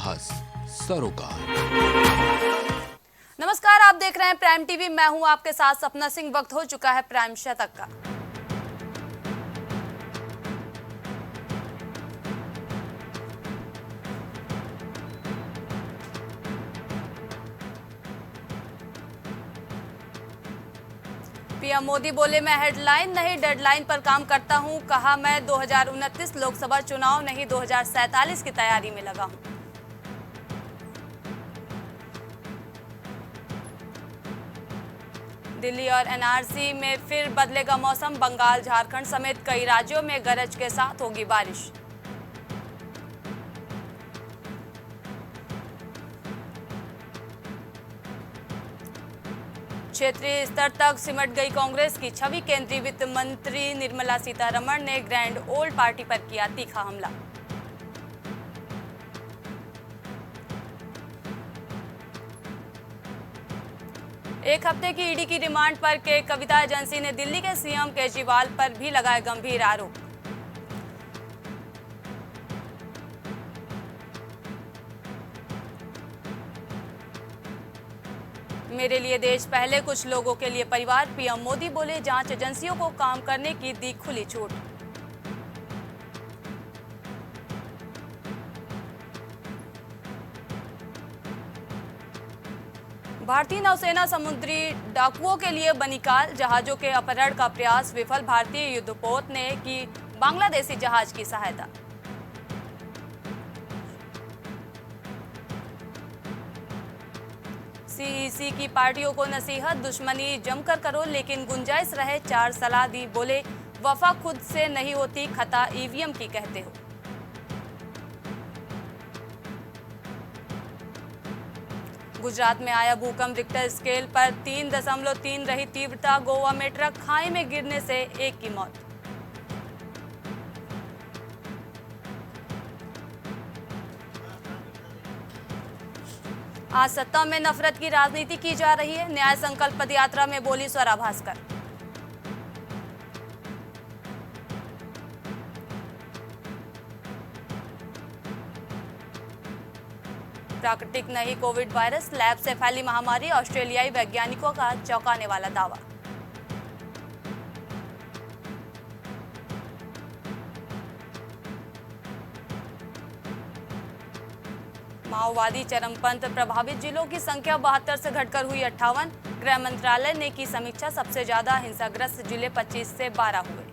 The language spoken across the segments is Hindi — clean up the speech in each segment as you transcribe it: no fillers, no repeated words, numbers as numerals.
बहस सरोकार। नमस्कार, आप देख रहे हैं प्राइम टीवी। मैं हूं आपके साथ सपना सिंह। वक्त हो चुका है प्राइम शतक का। पीएम मोदी बोले, मैं हेडलाइन नहीं डेडलाइन पर काम करता हूं। कहा, मैं 2029 लोकसभा चुनाव नहीं 2047 की तैयारी में लगा हूं। दिल्ली और एनआरसी में फिर बदलेगा मौसम। बंगाल, झारखंड समेत कई राज्यों में गरज के साथ होगी बारिश। क्षेत्रीय स्तर तक सिमट गई कांग्रेस की छवि। केंद्रीय वित्त मंत्री निर्मला सीतारमण ने ग्रैंड ओल्ड पार्टी पर किया तीखा हमला। एक हफ्ते की ईडी की रिमांड पर के कविता एजेंसी ने दिल्ली के सीएम केजरीवाल पर भी लगाए गंभीर आरोप। मेरे लिए देश पहले, कुछ लोगों के लिए परिवार। पीएम मोदी बोले, जांच एजेंसियों को काम करने की दी खुली छूट। भारतीय नौसेना समुद्री डाकुओं के लिए बनी काल। जहाजों के अपहरण का प्रयास विफल। भारतीय युद्धपोत ने की बांग्लादेशी जहाज की सहायता। सीईसी की पार्टियों को नसीहत, दुश्मनी जमकर करो लेकिन गुंजाइश रहे। 4 सलाह दी। बोले, वफा खुद से नहीं होती, खता ईवीएम की कहते हो। गुजरात में आया भूकंप। रिक्टर स्केल पर 3.3 रही तीव्रता। गोवा में ट्रक खाई में गिरने से एक की मौत। आज सत्ता में नफरत की राजनीति की जा रही है। न्याय संकल्प पदयात्रा में बोली स्वरा भास्कर। प्राकृतिक नहीं कोविड वायरस, लैब से फैली महामारी। ऑस्ट्रेलियाई वैज्ञानिकों का चौंकाने वाला दावा। माओवादी चरमपंथ प्रभावित जिलों की संख्या 72 से घटकर हुई 58। गृह मंत्रालय ने की समीक्षा। सबसे ज्यादा हिंसाग्रस्त जिले 25 से 12 हुए।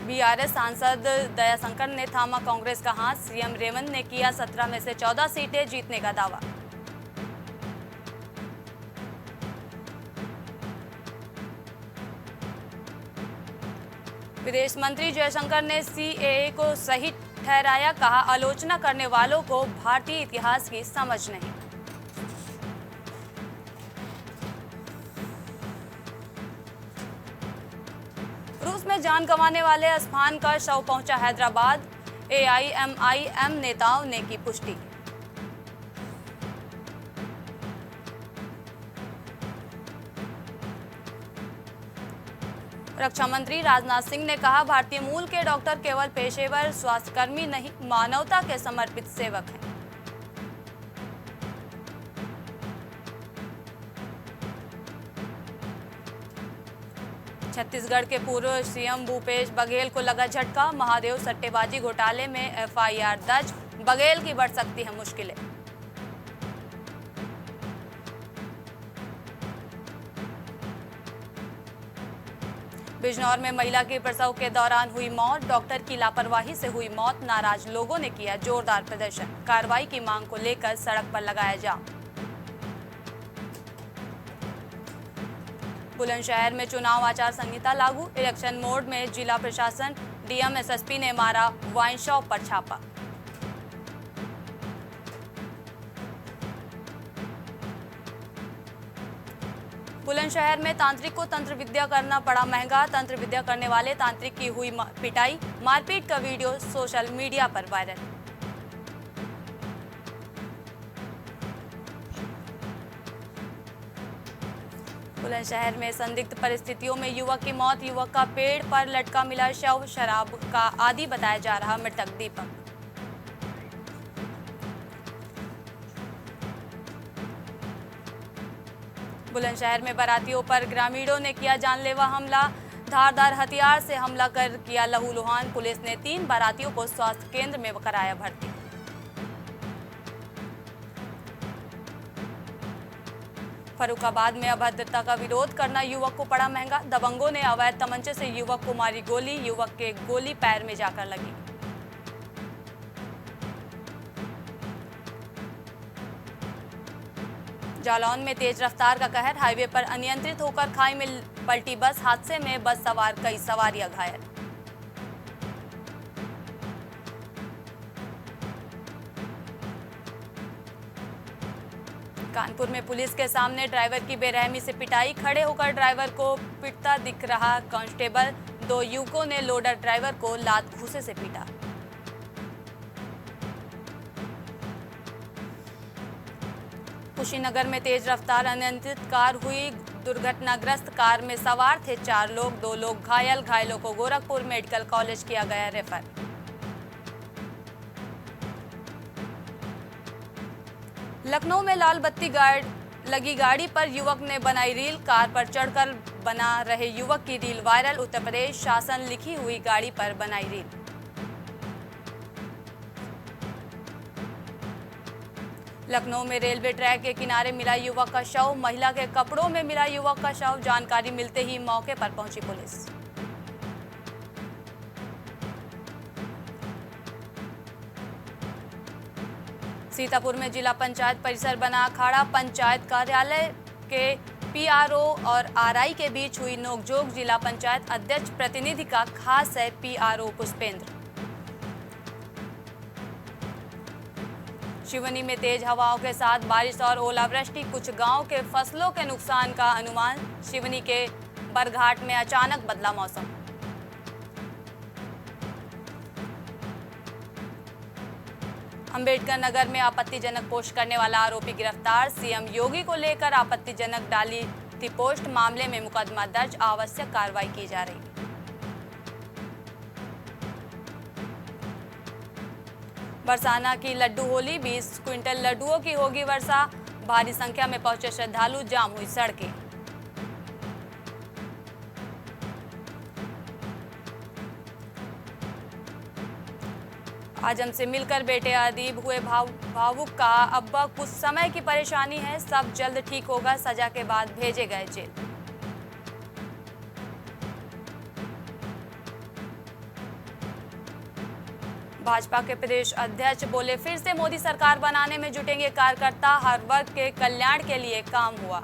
बीआरएस सांसद दयाशंकर ने थामा कांग्रेस का हाथ। सीएम रेवंत ने किया 17 में से 14 सीटें जीतने का दावा। विदेश मंत्री जयशंकर ने सीएए को सही ठहराया। कहा, आलोचना करने वालों को भारतीय इतिहास की समझ नहीं। रूस में जान गंवाने वाले असफान का शव पहुंचा हैदराबाद। एआईएमआईएम नेताओं ने की पुष्टि। रक्षा मंत्री राजनाथ सिंह ने कहा, भारतीय मूल के डॉक्टर केवल पेशेवर स्वास्थ्यकर्मी नहीं, मानवता के समर्पित सेवक हैं। छत्तीसगढ़ के पूर्व सीएम भूपेश बघेल को लगा झटका। महादेव सट्टेबाजी घोटाले में एफआईआर दर्ज। बघेल की बढ़ सकती है मुश्किलें। बिजनौर में महिला की प्रसव के दौरान हुई मौत। डॉक्टर की लापरवाही से हुई मौत। नाराज लोगों ने किया जोरदार प्रदर्शन। कार्रवाई की मांग को लेकर सड़क पर लगाया जाम। बुलंदशहर में चुनाव आचार संहिता लागू। इलेक्शन मोड में जिला प्रशासन। डीएम एसएसपी ने मारा वाइन शॉप पर छापा। बुलंदशहर में तांत्रिक को तंत्र विद्या करना पड़ा महंगा। तंत्र विद्या करने वाले तांत्रिक की हुई पिटाई। मारपीट का वीडियो सोशल मीडिया पर वायरल। बुलंदशहर में संदिग्ध परिस्थितियों में युवक की मौत। युवक का पेड़ पर लटका मिला शव। शराब का आदी बताया जा रहा मृतक दीपक। बुलंदशहर में बारातियों पर ग्रामीणों ने किया जानलेवा हमला। धारदार हथियार से हमला कर किया लहूलुहान। पुलिस ने 3 बारातियों को स्वास्थ्य केंद्र में कराया भर्ती। फर्रुखाबाद में अभद्रता का विरोध करना युवक को पड़ा महंगा। दबंगों ने अवैध तमंचे से युवक को मारी गोली। युवक के गोली पैर में जाकर लगी। जालौन में तेज रफ्तार का कहर। हाईवे पर अनियंत्रित होकर खाई में पलटी बस। हादसे में बस सवार कई सवारियां घायल। कानपुर में पुलिस के सामने ड्राइवर की बेरहमी से पिटाई। खड़े होकर ड्राइवर को पिटता दिख रहा कांस्टेबल। 2 युवकों ने लोडर ड्राइवर को लात घूंसे से पीटा। कुशीनगर में तेज रफ्तार अनियंत्रित कार हुई दुर्घटनाग्रस्त। कार में सवार थे 4 लोग। 2 लोग घायल। घायलों को गोरखपुर मेडिकल कॉलेज किया गया रेफर। लखनऊ में लाल बत्ती लगी गाड़ी पर युवक ने बनाई रील। कार पर चढ़कर बना रहे युवक की रील वायरल। उत्तर प्रदेश शासन लिखी हुई गाड़ी पर बनाई रील। लखनऊ में रेलवे ट्रैक के किनारे मिला युवक का शव। महिला के कपड़ों में मिला युवक का शव। जानकारी मिलते ही मौके पर पहुंची पुलिस। सीतापुर में जिला पंचायत परिसर बना अखाड़ा। पंचायत कार्यालय के पीआरओ और आरआई के बीच हुई नोकझोंक। जिला पंचायत अध्यक्ष प्रतिनिधि का खास है पीआरओ पुष्पेंद्र। शिवनी में तेज हवाओं के साथ बारिश और ओलावृष्टि। कुछ गांव के फसलों के नुकसान का अनुमान। शिवनी के बरघाट में अचानक बदला मौसम। अंबेडकर नगर में आपत्तिजनक पोस्ट करने वाला आरोपी गिरफ्तार। सीएम योगी को लेकर आपत्तिजनक डाली थी पोस्ट। मामले में मुकदमा दर्ज। आवश्यक कार्रवाई की जा रही है। बरसाना की लड्डू होली। 20 क्विंटल लड्डुओं की होगी वर्षा। भारी संख्या में पहुंचे श्रद्धालु। जाम हुई सड़कें। आजम से मिलकर बेटे अदीब हुए भावुक। का अब्बा कुछ समय की परेशानी है, सब जल्द ठीक होगा। सजा के बाद भेजे गए जेल। भाजपा के प्रदेश अध्यक्ष बोले फिर से मोदी सरकार बनाने में जुटेंगे कार्यकर्ता। हर वर्ग के कल्याण के लिए काम हुआ।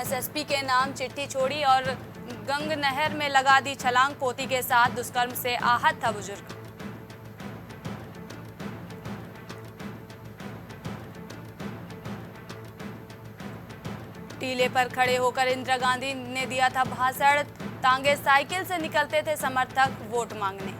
एसएसपी के नाम चिट्ठी छोड़ी और गंग नहर में लगा दी छलांग। पोती के साथ दुष्कर्म से आहत था बुजुर्ग। टीले पर खड़े होकर इंदिरा गांधी ने दिया था भाषण। तांगे साइकिल से निकलते थे समर्थक वोट मांगने।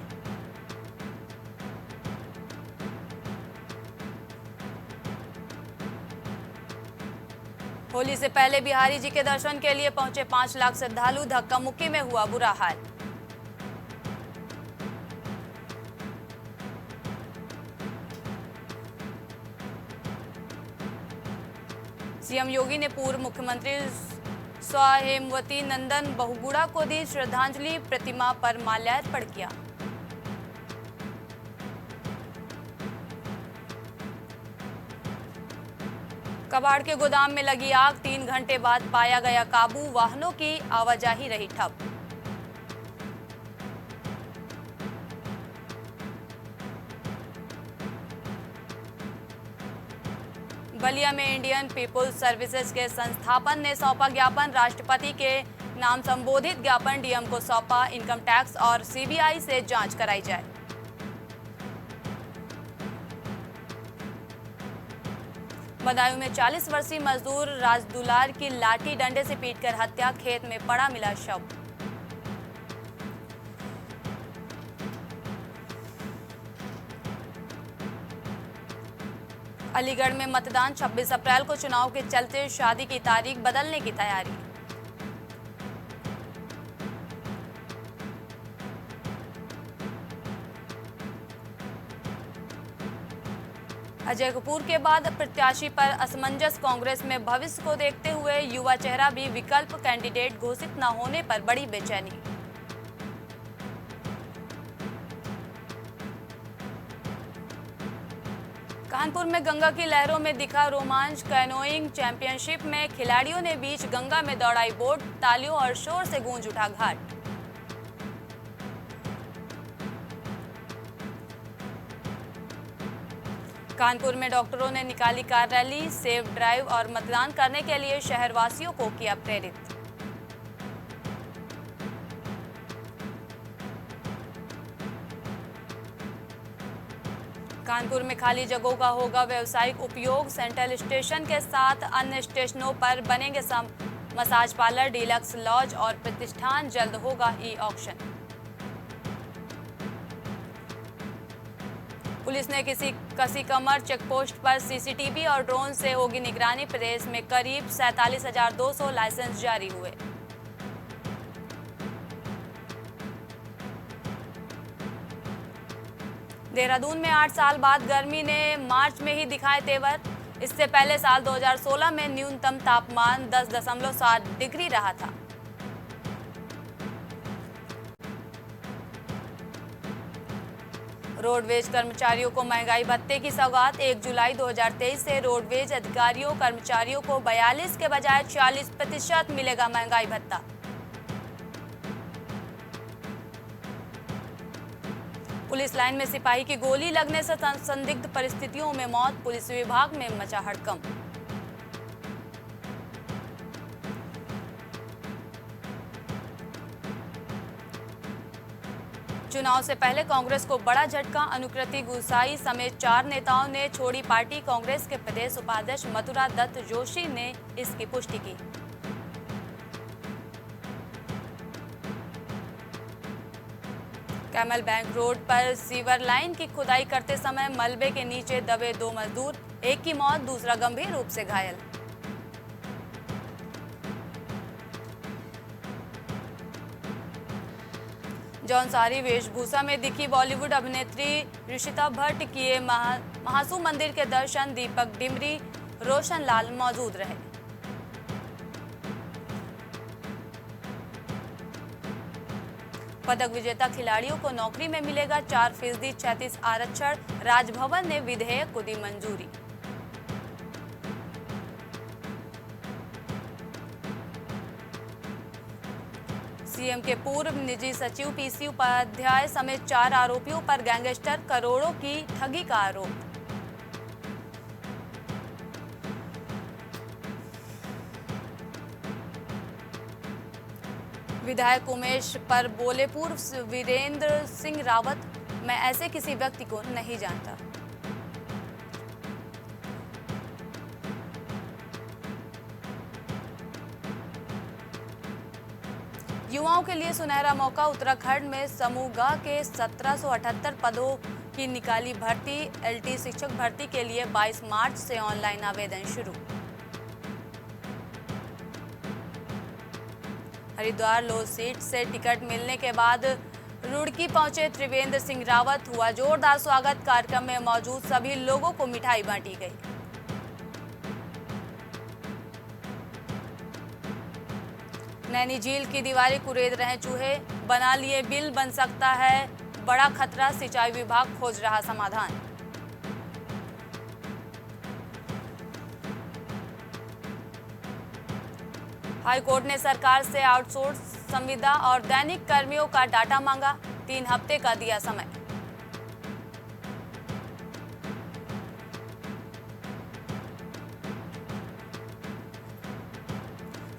होली से पहले बिहारी जी के दर्शन के लिए पहुंचे 5 लाख श्रद्धालु। धक्का मुक्की में हुआ बुरा हाल। सीएम योगी ने पूर्व मुख्यमंत्री स्व हेमवती नंदन बहुगुणा को दी श्रद्धांजलि। प्रतिमा पर माल्यार्पण किया। कबाड़ के गोदाम में लगी आग। 3 घंटे बाद पाया गया काबू। वाहनों की आवाजाही रही ठप। बलिया में इंडियन पीपुल्स सर्विसेज के संस्थापन ने सौंपा ज्ञापन। राष्ट्रपति के नाम संबोधित ज्ञापन डीएम को सौंपा। इनकम टैक्स और सीबीआई से जांच कराई जाए। बदायूं में 40 वर्षीय मजदूर राजदुलार की लाठी डंडे से पीटकर हत्या। खेत में पड़ा मिला शव। अलीगढ़ में मतदान 26 अप्रैल को, चुनाव के चलते शादी की तारीख बदलने की तैयारी। अजय कपूर के बाद प्रत्याशी पर असमंजस, कांग्रेस में भविष्य को देखते हुए युवा चेहरा भी विकल्प कैंडिडेट घोषित न होने पर बड़ी बेचैनी। कानपुर में गंगा की लहरों में दिखा रोमांच, कैनोइंग चैंपियनशिप में खिलाड़ियों ने बीच गंगा में दौड़ाई बोट, तालियों और शोर से गूंज उठा घाट। कानपुर में डॉक्टरों ने निकाली कार रैली, सेफ ड्राइव और मतदान करने के लिए शहरवासियों को किया प्रेरित। कानपुर में खाली जगहों का होगा व्यावसायिक उपयोग, सेंट्रल स्टेशन के साथ अन्य स्टेशनों पर बनेंगे मसाज पार्लर, डीलक्स लॉज और प्रतिष्ठान, जल्द होगा ई ऑक्शन। पुलिस ने कसी कमर चेकपोस्ट पर सीसीटीवी और ड्रोन से होगी निगरानी, प्रदेश में करीब 47,200 लाइसेंस जारी हुए। देहरादून में 8 साल बाद गर्मी ने मार्च में ही दिखाए तेवर। इससे पहले साल 2016 में न्यूनतम तापमान 10.7 डिग्री रहा था। रोडवेज कर्मचारियों को महंगाई भत्ते की सौगात, 1 जुलाई 2023 से रोडवेज अधिकारियों कर्मचारियों को 42 के बजाय 40% मिलेगा महंगाई भत्ता। पुलिस लाइन में सिपाही की गोली लगने से संदिग्ध परिस्थितियों में मौत, पुलिस विभाग में मचा हड़कंप। चुनाव से पहले कांग्रेस को बड़ा झटका, अनुकृति गुसाई समेत 4 नेताओं ने छोड़ी पार्टी, कांग्रेस के प्रदेश उपाध्यक्ष मथुरा दत्त जोशी ने इसकी पुष्टि की। कैमल बैंक रोड पर सीवर लाइन की खुदाई करते समय मलबे के नीचे दबे 2 मजदूर, एक की मौत, दूसरा गंभीर रूप से घायल। जौनसारी वेशभूषा में दिखी बॉलीवुड अभिनेत्री ऋषिता भट्ट, किए महासू मंदिर के दर्शन, दीपक डिमरी, रोशन लाल मौजूद रहे। पदक विजेता खिलाड़ियों को नौकरी में मिलेगा 4% 36 आरक्षण, राजभवन ने विधेयक को दी मंजूरी। सीएम के पूर्व निजी सचिव पीसी उपाध्याय समेत 4 आरोपियों पर गैंगस्टर, करोड़ों की ठगी का आरोप। विधायक उमेश पर बोले पूर्व वीरेंद्र सिंह रावत, मैं ऐसे किसी व्यक्ति को नहीं जानता। युवाओं के लिए सुनहरा मौका, उत्तराखंड में समूह ग के 1778 पदों की निकाली भर्ती, एलटी शिक्षक भर्ती के लिए 22 मार्च से ऑनलाइन आवेदन शुरू। हरिद्वार लो सीट से टिकट मिलने के बाद रुड़की पहुंचे त्रिवेंद्र सिंह रावत, हुआ जोरदार स्वागत, कार्यक्रम में मौजूद सभी लोगों को मिठाई बांटी गई। नैनी झील की दीवारें कुरेद रहे चूहे, बना लिए बिल, बन सकता है बड़ा खतरा, सिंचाई विभाग खोज रहा समाधान। हाईकोर्ट ने सरकार से आउटसोर्स संविदा और दैनिक कर्मियों का डाटा मांगा, 3 हफ्ते का दिया समय।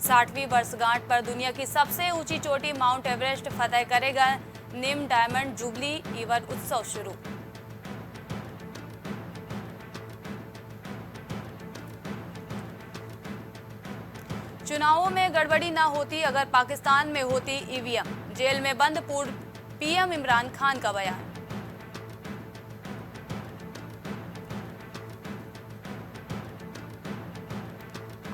साठवीं वर्षगांठ पर दुनिया की सबसे ऊंची चोटी माउंट एवरेस्ट फतह करेगा निम डायमंड जुबली ईवर उत्सव शुरू। चुनावों में गड़बड़ी न होती अगर पाकिस्तान में होती ईवीएम, जेल में बंद पूर्व पीएम इमरान खान का बयान।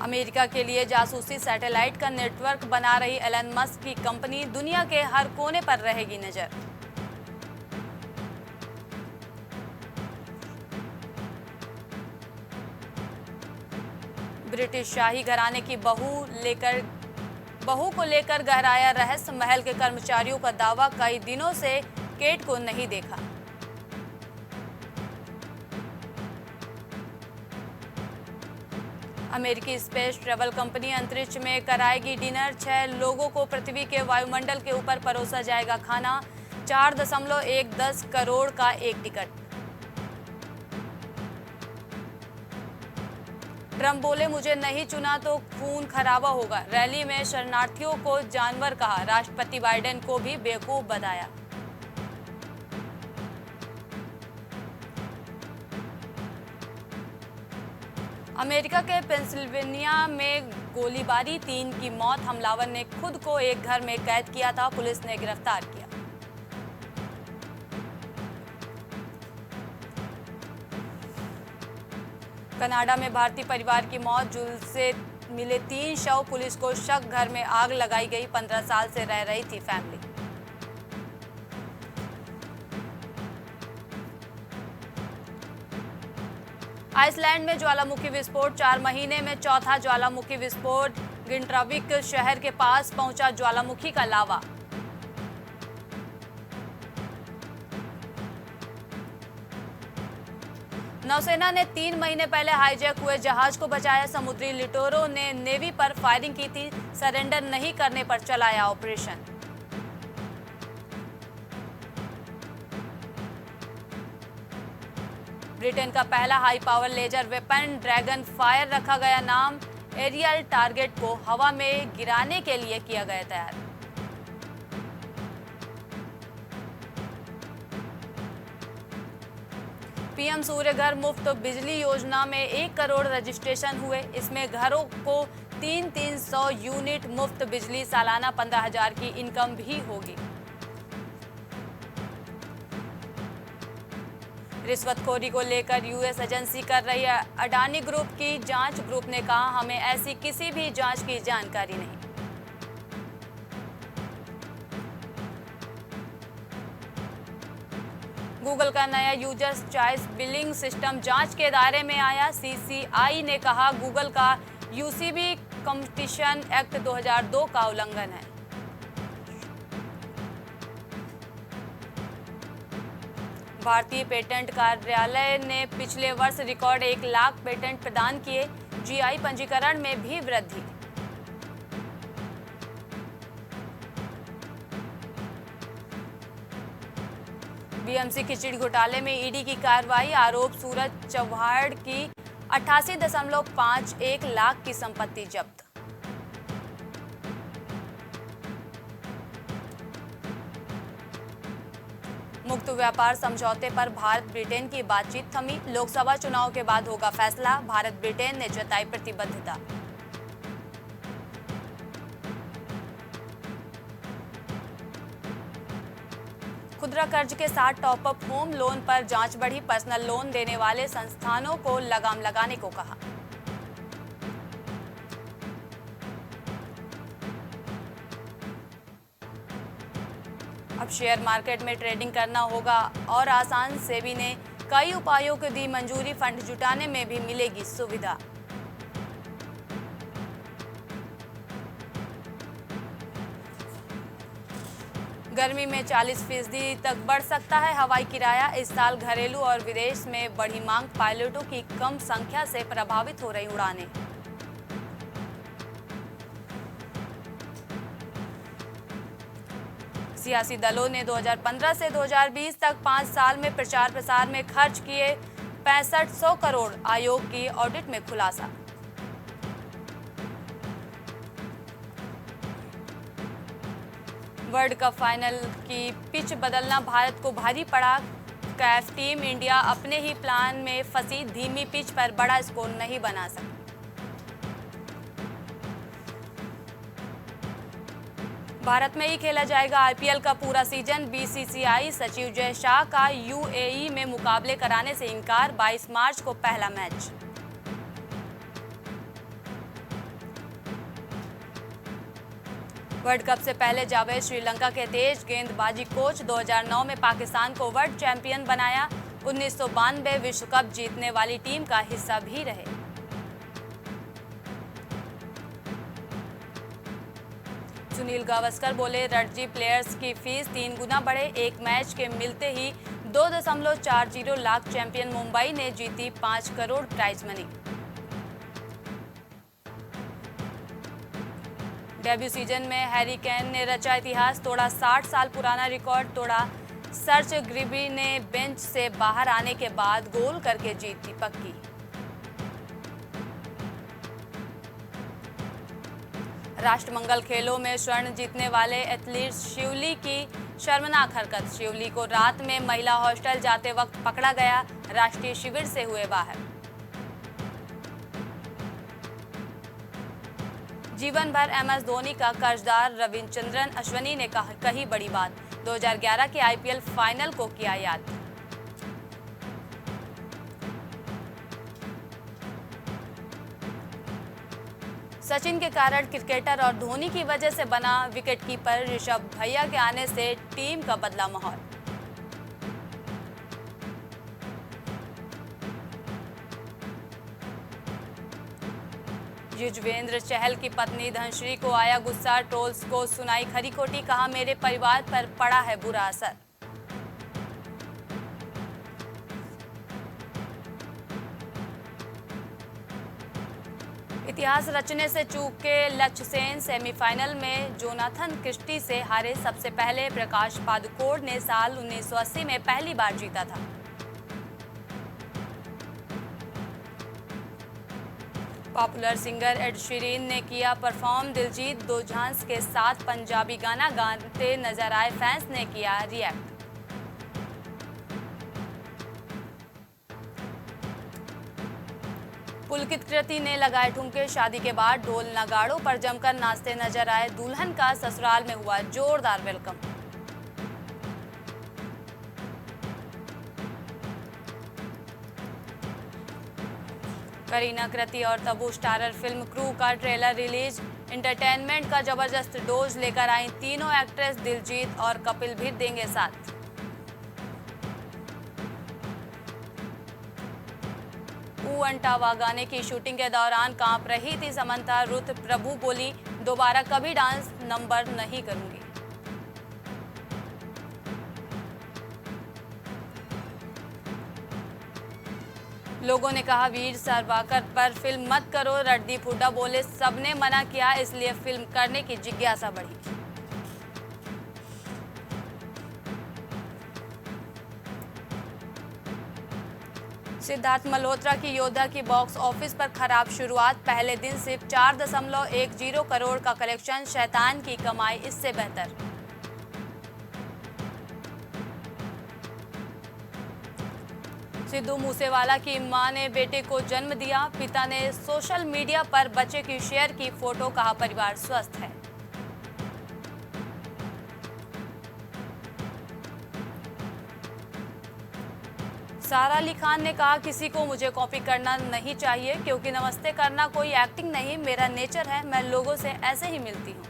अमेरिका के लिए जासूसी सैटेलाइट का नेटवर्क बना रही एलन मस्क की कंपनी दुनिया के हर कोने पर रहेगी नजर। ब्रिटिश शाही घराने की बहू को लेकर गहराया रहस्य। महल के कर्मचारियों का दावा, कई दिनों से केट को नहीं देखा। अमेरिकी स्पेस ट्रैवल कंपनी अंतरिक्ष में कराएगी डिनर। 6 लोगों को पृथ्वी के वायुमंडल के ऊपर परोसा जाएगा खाना। 4.10 करोड़ का एक टिकट। ट्रंप बोले, मुझे नहीं चुना तो खून खराबा होगा। रैली में शरणार्थियों को जानवर कहा। राष्ट्रपति बाइडेन को भी बेवकूफ बताया। अमेरिका के पेंसिल्वेनिया में गोलीबारी, 3 की मौत। हमलावर ने खुद को एक घर में कैद किया था, पुलिस ने गिरफ्तार किया। कनाडा में भारतीय परिवार की मौत, झुलसे से मिले 3 शव। पुलिस को शक, घर में आग लगाई गई। 15 साल से रह रही थी फैमिली। आइसलैंड में ज्वालामुखी विस्फोट, 4 महीने में चौथा ज्वालामुखी विस्फोट। गिंट्राविक शहर के पास पहुंचा ज्वालामुखी का लावा। नौसेना ने 3 महीने पहले हाईजैक हुए जहाज को बचाया। समुद्री लिटोरों ने नेवी पर फायरिंग की थी। सरेंडर नहीं करने पर चलाया ऑपरेशन। ब्रिटेन का पहला high power laser weapon Dragon Fire रखा गया नाम। एरियल टारगेट को हवा में गिराने के लिए किया गया तैयार। पीएम सूर्य घर मुफ्त बिजली योजना में 1 करोड़ रजिस्ट्रेशन हुए। इसमें घरों को 300 यूनिट मुफ्त बिजली, सालाना 15,000 की इनकम भी होगी। रिश्वतखोरी को लेकर यूएस एजेंसी कर रही है अडानी ग्रुप की जांच। ग्रुप ने कहा, हमें ऐसी किसी भी जांच की जानकारी नहीं। गूगल का नया यूजर्स चॉइस बिलिंग सिस्टम जांच के दायरे में आया। सीसीआई ने कहा, गूगल का यूसीबी कंपटीशन एक्ट 2002 का उल्लंघन है। भारतीय पेटेंट कार्यालय ने पिछले वर्ष रिकॉर्ड 1 लाख पेटेंट प्रदान किए। जीआई पंजीकरण में भी वृद्धि। बीएमसी खिचड़ी घोटाले में ईडी की कार्रवाई। आरोप, सूरज चव्हाण की 88.51 लाख की संपत्ति जब्त। मुक्त व्यापार समझौते पर भारत ब्रिटेन की बातचीत थमी। लोकसभा चुनाव के बाद होगा फैसला। भारत ब्रिटेन ने जताई प्रतिबद्धता। खुदरा कर्ज के साथ टॉपअप होम लोन पर जांच बढ़ी। पर्सनल लोन देने वाले संस्थानों को लगाम लगाने को कहा। अब शेयर मार्केट में ट्रेडिंग करना होगा और आसान। सेबी ने कई उपायों को दी मंजूरी। फंड जुटाने में भी मिलेगी सुविधा। गर्मी में 40% तक बढ़ सकता है हवाई किराया। इस साल घरेलू और विदेश में बढ़ी मांग। पायलटों की कम संख्या से प्रभावित हो रही उड़ानें। सियासी दलों ने 2015 से 2020 तक 5 साल में प्रचार प्रसार में खर्च किए 6500 करोड़। आयोग की ऑडिट में खुलासा। वर्ल्ड कप फाइनल की पिच बदलना भारत को भारी पड़ा। कैफ टीम इंडिया अपने ही प्लान में फंसी। धीमी पिच पर बड़ा स्कोर नहीं बना सकी। भारत में ही खेला जाएगा आईपीएल का पूरा सीजन। बीसीसीआई सचिव जय शाह का यूएई में मुकाबले कराने से इनकार। 22 मार्च को पहला मैच। वर्ल्ड कप से पहले जावेद श्रीलंका के तेज गेंदबाजी कोच 2009 में पाकिस्तान को वर्ल्ड चैंपियन बनाया। 1992 विश्व कप जीतने वाली टीम का हिस्सा भी रहे। सुनील गावस्कर बोले, रणजी प्लेयर्स की फीस 3 गुना बढ़े। एक मैच के मिलते ही 2.40 लाख। चैंपियन मुंबई ने जीती 5 crore prize money. Debut season में हैरी केन ने रचा इतिहास, तोड़ा 60 साल पुराना रिकॉर्ड तोड़ा। सर्च ग्रिबी ने बेंच से बाहर आने के बाद गोल करके जीती पक्की। राष्ट्रमंगल खेलों में स्वर्ण जीतने वाले एथलीट शिवली की शर्मनाक हरकत। शिवली को रात में महिला हॉस्टल जाते वक्त पकड़ा गया, राष्ट्रीय शिविर से हुए बाहर। जीवन भर MS धोनी का कर्जदार रविचंद्रन अश्विनी ने कही बड़ी बात। 2011 के IPL फाइनल को किया याद। सचिन के कारण क्रिकेटर और धोनी की वजह से बना विकेटकीपर ऋषभ भैया के आने से टीम का बदला माहौल। युजवेंद्र चहल की पत्नी धनश्री को आया गुस्सा, ट्रोल्स को सुनाई खरी खोटी, कहा मेरे परिवार पर पड़ा है बुरा असर। इतिहास रचने से चूके लक्ष्य सेन, सेमीफाइनल में जोनाथन क्रिस्टी से हारे। सबसे पहले प्रकाश पादुकोण ने साल 1980 में पहली बार जीता था। पॉपुलर सिंगर एड शीरन ने किया परफॉर्म। दिलजीत दोसांझ के साथ पंजाबी गाना गाते नजर आए, फैंस ने किया रिएक्ट। पुलकित कृति ने लगाए ठुमके, शादी के बाद ढोल नगाड़ों पर जमकर नाचते नजर आए। दुल्हन का ससुराल में हुआ जोरदार वेलकम। करीना कृति और तबू स्टारर फिल्म क्रू का ट्रेलर रिलीज। एंटरटेनमेंट का जबरदस्त डोज लेकर आई तीनों एक्ट्रेस, दिलजीत और कपिल भी देंगे साथ। ऊ अंटावा गाने की शूटिंग के दौरान कांप रही थी समंता। रुत प्रभु बोली, दोबारा कभी डांस नंबर नहीं करूंगी। लोगों ने कहा वीर सावरकर पर फिल्म मत करो। रणदीप हुड्डा बोले, सबने मना किया इसलिए फिल्म करने की जिज्ञासा बढ़ी। सिद्धार्थ मल्होत्रा की योद्धा की बॉक्स ऑफिस पर खराब शुरुआत। पहले दिन सिर्फ 4.10 करोड़ का कलेक्शन। शैतान की कमाई इससे बेहतर। सिद्धू मूसेवाला की मां ने बेटे को जन्म दिया। पिता ने सोशल मीडिया पर बच्चे की शेयर की फोटो, कहा परिवार स्वस्थ है। सारा अली खान ने कहा, किसी को मुझे कॉपी करना नहीं चाहिए क्योंकि नमस्ते करना कोई एक्टिंग नहीं, मेरा नेचर है, मैं लोगों से ऐसे ही मिलती हूँ।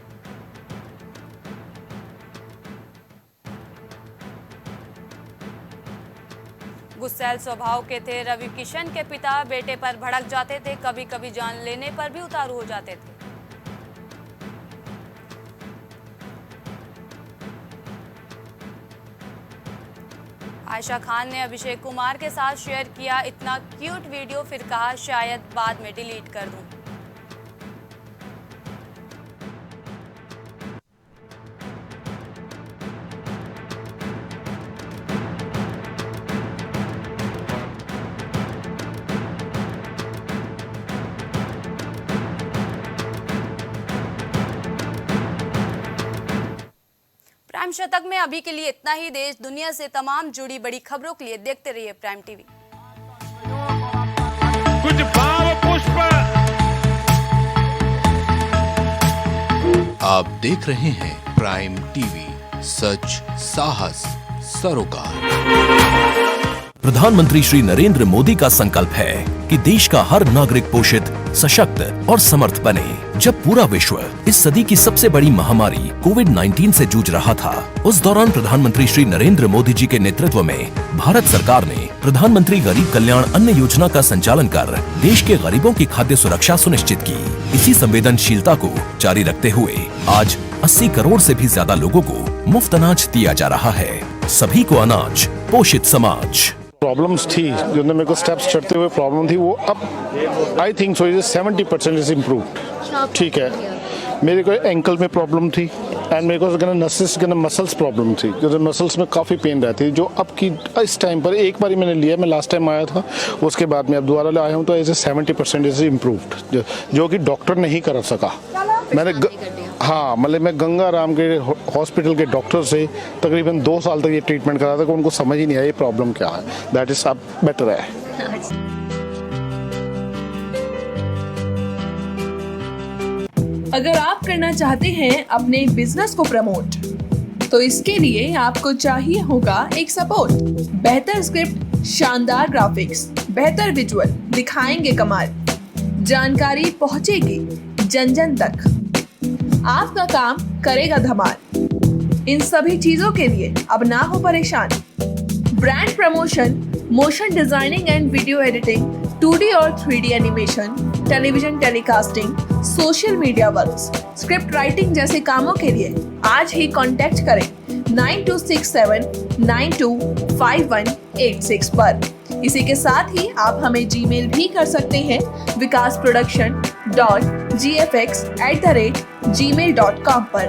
गुस्सैल स्वभाव के थे रवि किशन के पिता, बेटे पर भड़क जाते थे, कभी कभी जान लेने पर भी उतारू हो जाते थे। आयशा खान ने अभिषेक कुमार के साथ शेयर किया इतना क्यूट वीडियो, फिर कहा शायद बाद में डिलीट कर दूं। प्राइम शतक में अभी के लिए इतना ही। देश दुनिया से तमाम जुड़ी बड़ी खबरों के लिए देखते रहिए प्राइम टीवी। कुछ भाव पुष्प। आप देख रहे हैं प्राइम टीवी, सच साहस सरोकार। प्रधानमंत्री श्री नरेंद्र मोदी का संकल्प है कि देश का हर नागरिक पोषित, सशक्त और समर्थ बने। जब पूरा विश्व इस सदी की सबसे बड़ी महामारी कोविड-19 से जूझ रहा था, उस दौरान प्रधानमंत्री श्री नरेंद्र मोदी जी के नेतृत्व में भारत सरकार ने प्रधानमंत्री गरीब कल्याण अन्न योजना का संचालन कर देश के गरीबों की खाद्य सुरक्षा सुनिश्चित की। इसी संवेदनशीलता को जारी रखते हुए आज 80 करोड़ से भी ज्यादा लोगों को मुफ्त अनाज दिया जा रहा है। सभी को अनाज, पोषित समाज। प्रॉब्लम्स थी जो मेरे को स्टेप्स चढ़ते हुए प्रॉब्लम थी, वो अब I think so 70% is improved. ठीक है, मेरे को एंकल में प्रॉब्लम थी एंड मेरे को नसेस मसल्स प्रॉब्लम थी, जो मसल्स में काफ़ी पेन रहती है, जो अब की इस टाइम पर एक बार ही मैंने लिया, मैं लास्ट टाइम आया था, उसके बाद मैं अब दोबारा आया हूँ, तो एज ए 70% इज इम्प्रूव्ड, जो कि डॉक्टर नहीं कर सका। मैंने हाँ, मतलब मैं गंगा राम के हॉस्पिटल के डॉक्टर से तकरीबन 2 साल तक ये ट्रीटमेंट करा था, कि उनको समझ ही नहीं आया ये प्रॉब्लम क्या है। दैट इज अब बेटर है। अगर आप करना चाहते हैं अपने बिजनेस को प्रमोट, तो इसके लिए आपको चाहिए होगा एक सपोर्ट। बेहतर स्क्रिप्ट, शानदार ग्राफिक्स, बेहतर विजुअल, दिखाएंगे कमाल, जानकारी पहुंचेगी जन जन तक, आपका काम करेगा धमाल। इन सभी चीजों के लिए अब ना हो परेशान। Brand promotion, motion designing and video editing, 2D और 3D animation, television telecasting, social media works, script writing जैसे कामों के लिए आज ही कांटेक्ट करें 9267925186 पर। इसी के साथ ही आप हमें जीमेल भी कर सकते हैं vikasproduction.gfx@gmail.com पर।